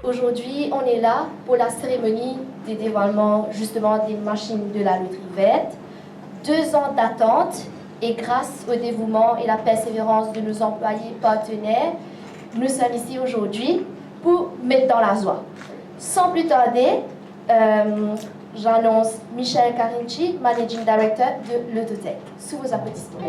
Aujourd'hui, on est là pour la cérémonie des dévoilements justement des machines de la loterie verte. 2 ans d'attente et grâce au dévouement et la persévérance de nos employés partenaires, nous sommes ici aujourd'hui pour mettre dans la joie. Sans plus tarder, j'annonce Michel Carinci, Managing Director de Lototech. Sous vos applaudissements.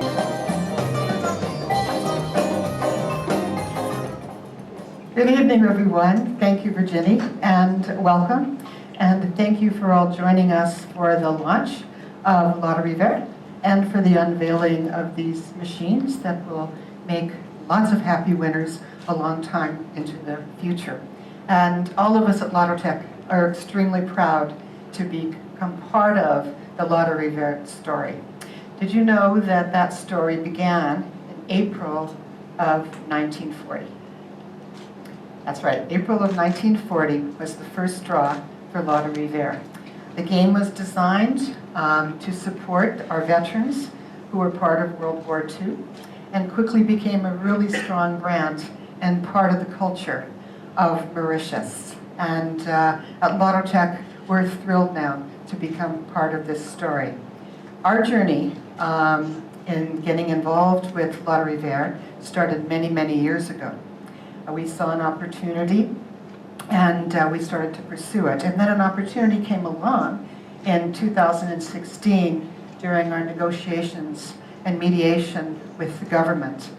Good evening, everyone. Thank you, Virginie, and welcome. And thank you for all joining us for the launch of Loterie Verte and for the unveiling of these machines that will make lots of happy winners a long time into the future. And all of us at Lototech are extremely proud to become part of the Loterie Verte story. Did you know that that story began in April of 1940? That's right, April of 1940 was the first draw for Loterie Verte. The game was designed to support our veterans who were part of World War II and quickly became a really strong brand and part of the culture of Mauritius. And at Lototech, we're thrilled now to become part of this story. Our journey in getting involved with Loterie Verte started many, many years ago. We saw an opportunity and we started to pursue it. And then an opportunity came along in 2016 during our negotiations and mediation with the government,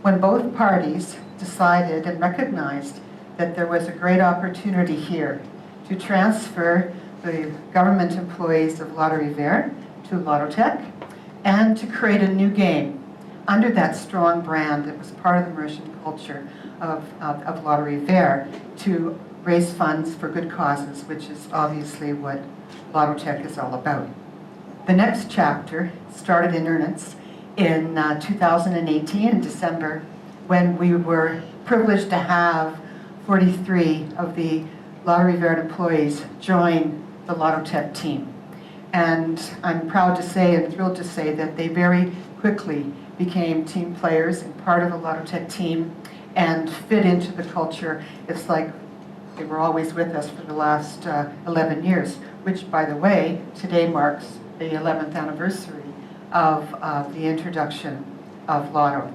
when both parties decided and recognized that there was a great opportunity here to transfer the government employees of Loterie Verte to Lototech and to create a new game under that strong brand that was part of the Mauritian culture of Loterie Verte to raise funds for good causes, which is obviously what Lototech is all about. The next chapter started in earnest in 2018 in December, when we were privileged to have 43 of the Loterie Verte employees join the Lototech team. And I'm proud to say and thrilled to say that they very quickly became team players and part of the Lototech team and fit into the culture. It's like they were always with us for the last 11 years, which, by the way, today marks the 11th anniversary of the introduction of Lotto.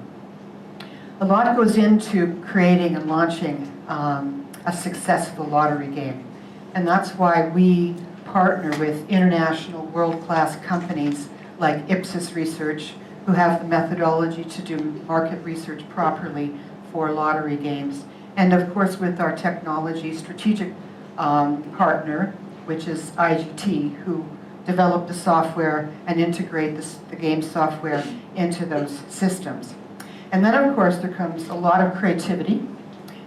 A lot goes into creating and launching a successful lottery game, and that's why we partner with international world-class companies like Ipsos Research, who have the methodology to do market research properly for lottery games. And of course with our technology strategic partner, which is IGT, who develop the software and integrate the game software into those systems. And then of course there comes a lot of creativity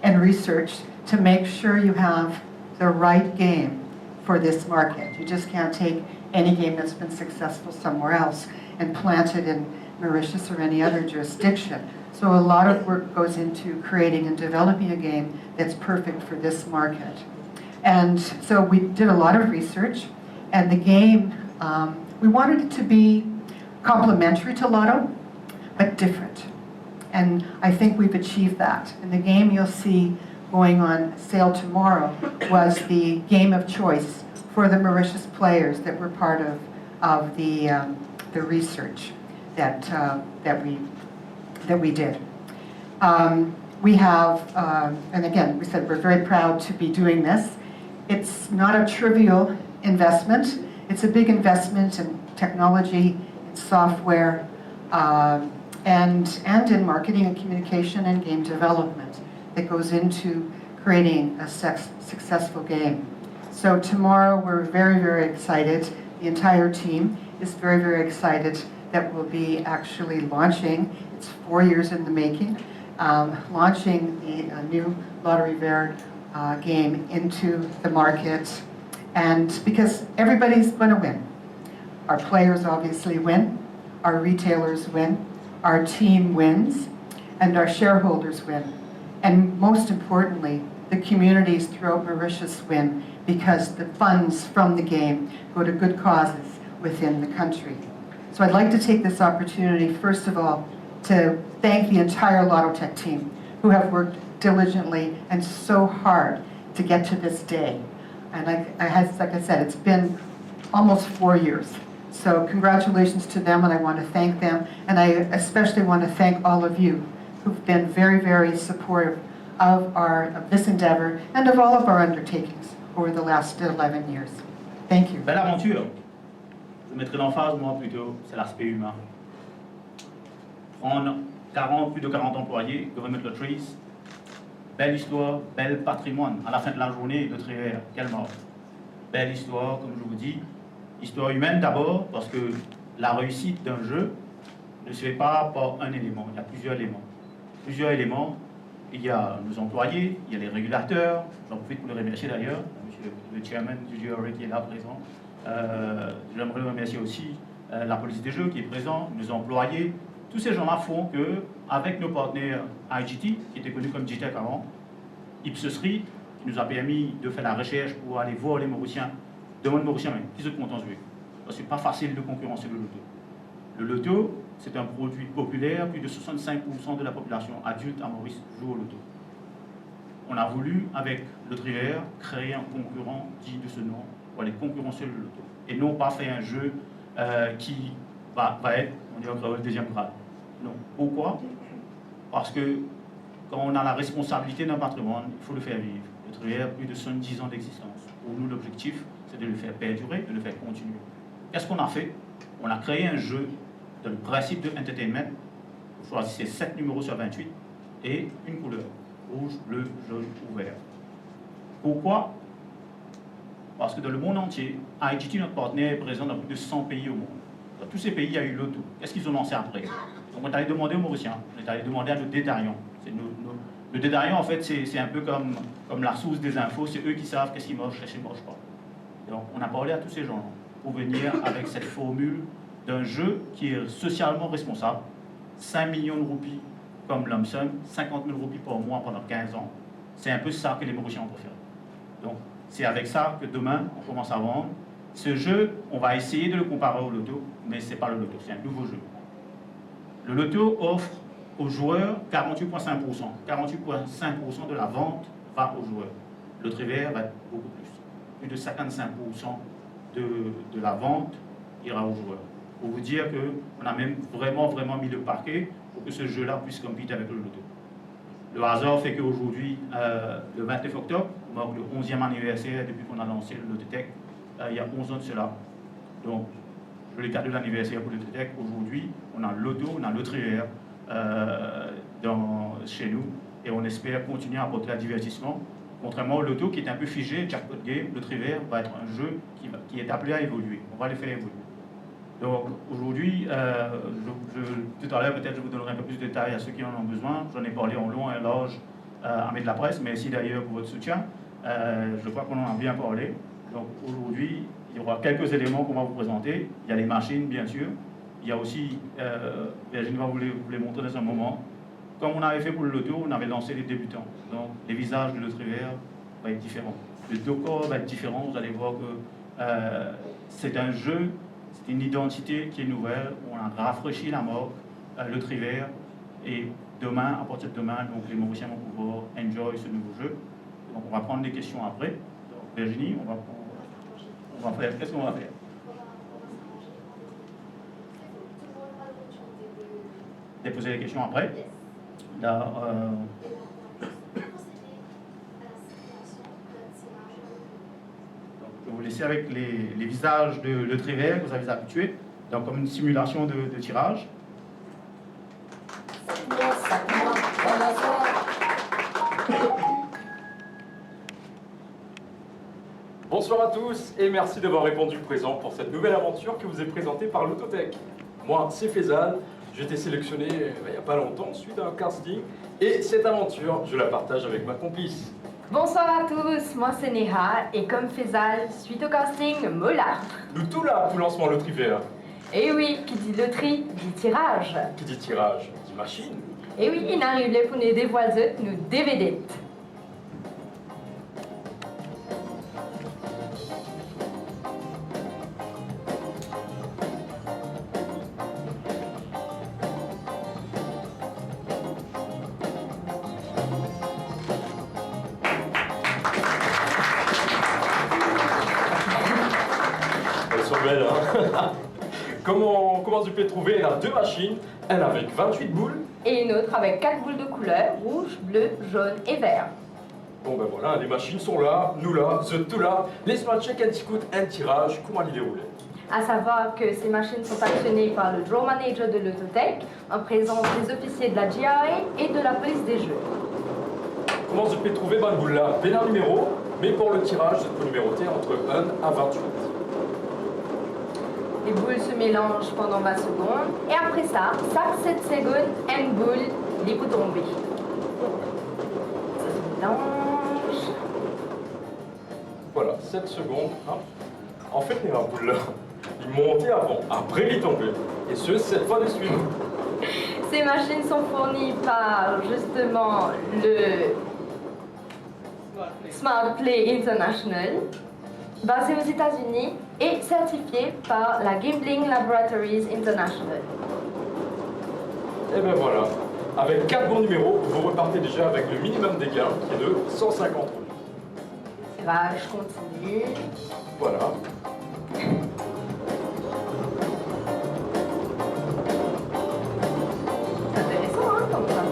and research to make sure you have the right game for this market. You just can't take any game that's been successful somewhere else and plant it in Mauritius or any other jurisdiction. So a lot of work goes into creating and developing a game that's perfect for this market. And so we did a lot of research, and the game, we wanted it to be complementary to Lotto, but different. And I think we've achieved that. And the game you'll see going on sale tomorrow was the game of choice for the Mauritius players that were part of the research that we did. We have, and again, we said we're very proud to be doing this. It's not a trivial investment. It's a big investment in technology, in software, and in marketing and communication and game development that goes into creating a successful game. So tomorrow we're very, very excited. The entire team is very, very excited that we'll be actually launching, it's 4 years in the making, launching the new Loterie Verte game into the market. And because everybody's going to win. Our players obviously win, our retailers win, our team wins, and our shareholders win. And most importantly, the communities throughout Mauritius win because the funds from the game go to good causes within the country. So I'd like to take this opportunity, first of all, to thank the entire Lototech team who have worked diligently and so hard to get to this day. And like I said, it's been almost 4 years. So congratulations to them, and I want to thank them. And I especially want to thank all of you who've been very, very supportive of this endeavor and of all of our undertakings over the last 11 years. Thank you. Belle aventure. Je mettrai l'emphase, moi, plutôt, c'est l'aspect humain. Prendre plus de 40 employés, Government Lotteries, belle histoire, bel patrimoine. À la fin de la journée, le Tri-Vert, quelle mort. Belle histoire, comme je vous dis. Histoire humaine d'abord, parce que la réussite d'un jeu ne se fait pas par un élément. Il y a plusieurs éléments. Plusieurs éléments. Il y a nos employés, il y a les régulateurs. J'en profite pour le remercier d'ailleurs, monsieur le chairman du jury qui est là présent. J'aimerais remercier aussi la police des jeux qui est présente, nos employés. Tous ces gens-là font que, avec nos partenaires IGT, qui étaient connus comme GTEC avant, Ipsos-RI, qui nous a permis de faire la recherche pour aller voir les Mauriciens, demande Mauriciens, mais qui se contentieux. Parce que c'est pas facile de concurrencer le loto. Le loto, c'est un produit populaire, plus de 65% de la population adulte à Maurice joue au loto. On a voulu, avec le Tri-Vert, créer un concurrent dit de ce nom pour aller concurrencer le loto. Et non pas faire un jeu qui va être, on dit encore, le deuxième grade. Non. Pourquoi? Parce que quand on a la responsabilité d'un patrimoine, il faut le faire vivre. Le Tri-Vert a plus de 70 ans d'existence. Pour nous, l'objectif, c'est de le faire perdurer, de le faire continuer. Qu'est-ce qu'on a fait? On a créé un jeu dans le principe de entertainment. Vous choisissez 7 numéros sur 28 et une couleur. Rouge, bleu, jaune ou vert. Pourquoi? Parce que dans le monde entier, IGT, notre partenaire, est présent dans plus de 100 pays au monde. Dans tous ces pays, il y a eu l'auto. Qu'est-ce qu'ils ont lancé après? Donc on est allé demander aux Mauriciens, on est allé demander à nos détaillants. Le détaillant, en fait, c'est un peu comme la source des infos, c'est eux qui savent qu'est-ce qui marche, qu'est-ce qui ne marche pas. Donc on a parlé à tous ces gens pour venir avec cette formule d'un jeu qui est socialement responsable, 5 millions de roupies comme lump sum, 50 000 roupies par mois pendant 15 ans. C'est un peu ça que les Mauriciens ont préféré. Donc c'est avec ça que demain, on commence à vendre. Ce jeu, on va essayer de le comparer au loto, mais ce n'est pas le loto, c'est un nouveau jeu. Le loto offre aux joueurs 48,5%. 48,5% de la vente va aux joueurs. Le Tri-Vert va être beaucoup plus. Plus de 55% de la vente ira aux joueurs. Pour vous dire qu'on a même vraiment mis le paquet pour que ce jeu-là puisse compétir avec le loto. Le hasard fait qu'aujourd'hui, le 29 octobre, on marque le 11e anniversaire depuis qu'on a lancé le Lototech, il y a 11 ans de cela. Donc, je le cadre de l'anniversaire pour le Lototech. Aujourd'hui, on a le loto, on a le Tri-Vert chez nous, et on espère continuer à apporter un divertissement. Contrairement au loto qui est un peu figé, jackpot game, le Tri-Vert va être un jeu qui est appelé à évoluer. On va le faire évoluer. Donc aujourd'hui, tout à l'heure peut-être je vous donnerai un peu plus de détails à ceux qui en ont besoin. J'en ai parlé en long et en large à Amis de la Presse, merci d'ailleurs pour votre soutien. Je crois qu'on en a bien parlé. Donc aujourd'hui, il y aura quelques éléments qu'on va vous présenter. Il y a les machines, bien sûr. Il y a aussi, Virginie va vous les montrer dans un moment. Comme on avait fait pour le loto, on avait lancé les débutants. Donc les visages de le Tri-Vert vont être différents. Le décor va être différent. Vous allez voir que c'est un jeu, c'est une identité qui est nouvelle. On a rafraîchi la marque, le Tri-Vert. Et demain, à partir de demain, donc, les Mauriciens vont pouvoir enjoy ce nouveau jeu. Donc on va prendre des questions après. Donc, Virginie, on va faire. Qu'est-ce qu'on va faire? Déposer les questions après. Là, je vais vous laisser avec les visages de Tri-Vert que vous avez habitués, donc comme une simulation de tirage. Bonsoir à tous et merci d'avoir répondu présent pour cette nouvelle aventure que vous est présentée par Lototech. Moi, c'est Faisal. J'ai été sélectionné il n'y a pas longtemps suite à un casting et cette aventure, je la partage avec ma complice. Bonsoir à tous, moi c'est Neha et comme Faisal, suite au casting, Mola. Nous tout là pour lancement le Tri-Vert. Et oui, qui dit loterie, dit tirage. Qui dit tirage, dit machine. Et oui, il arrive les pour nous dévoiser, nous DVD. belle. Hein. Comme on commence depuis trouver, il y a 2 machines, une avec 28 boules. Et une autre avec 4 boules de couleur, rouge, bleu, jaune et vert. Bon ben voilà, les machines sont là, nous là, tout là. Laisse-moi checker un petit coup, un tirage, comment il déroule. À savoir que ces machines sont actionnées par le Draw Manager de l'Autotech, en présence des officiers de la GRA et de la police des jeux. Comment je peux trouver ma boule là? Ben un numéro, mais pour le tirage, je peux numéroter entre 1 à 28. Les boules se mélangent pendant 20 secondes, et après ça, chaque 7 secondes, une boule les peut tomber. Ça se mélange. Voilà, 7 secondes. Hein. En fait, les boules là, ils montaient avant, après ils tombaient. Et ce, 7 fois de suite. Ces machines sont fournies par justement le Smart Play International, basé aux États-Unis et certifié par la Gambling Laboratories International. Et ben voilà, avec 4 bons numéros, vous repartez déjà avec le minimum des gains qui est de 150 euros. Tirage continue. Voilà. C'est intéressant, hein, comme ça.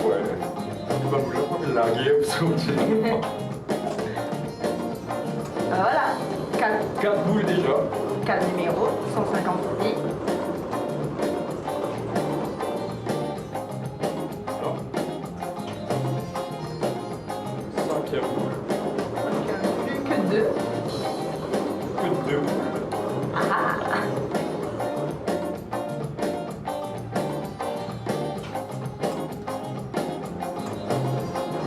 Ouais. Tu vas bouger pour me larguer ou Voilà, 4 boules déjà. 4 numéros, 150 roupies. Voilà. 5e boule. Donc, plus que 2. Que 2 boules. Ah.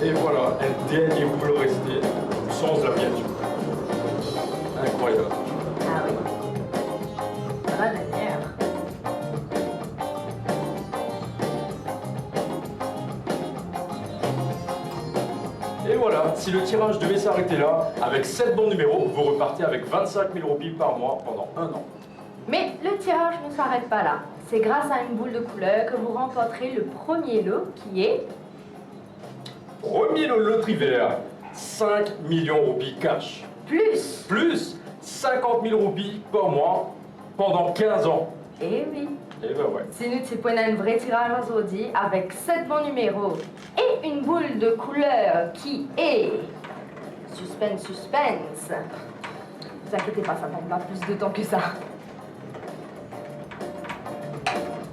Et voilà, un dernier boule resté, sans la miniature. Incroyable. Ah oui. Ça va dernière. Et voilà, si le tirage devait s'arrêter là, avec 7 bons numéros, vous repartez avec 25 000 roupies par mois pendant 1 an. Mais le tirage ne s'arrête pas là. C'est grâce à une boule de couleur que vous remporterez le premier lot qui est Premier lot loterie vert, 5 millions roupies cash. plus. Plus 50 000 roupies par mois pendant 15 ans. Eh oui. Et ben ouais. Si nous prenons un vrai tirage aujourd'hui avec 7 bons numéros et une boule de couleur qui est suspense, suspense. Ne vous inquiétez pas, ça prend pas plus de temps que ça.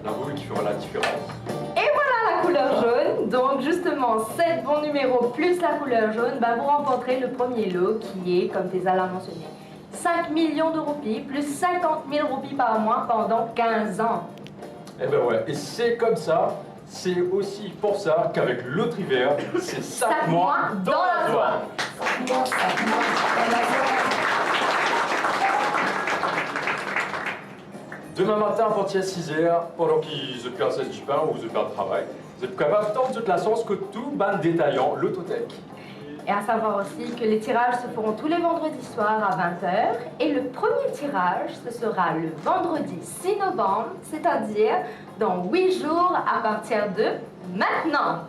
La boule qui fera la différence. Et voilà la couleur jaune. Donc justement, 7 bons numéros plus la couleur jaune, vous remporterez le premier lot qui est, comme Faisal l'a mentionné, 5 millions de roupies plus 50 000 roupies par mois pendant 15 ans. Et ben ouais, et c'est comme ça, c'est aussi pour ça qu'avec loterie vert, c'est 5 mois dans la joie. Demain matin, à partir de 6h, pendant qu'ils se perdent du pain ou se perdent travail, vous êtes capable tant de la chance que tout ban détaillant l'Autotech. Et à savoir aussi que les tirages se feront tous les vendredis soirs à 20h. Et le premier tirage, ce sera le vendredi 6 novembre, c'est-à-dire dans 8 jours à partir de maintenant.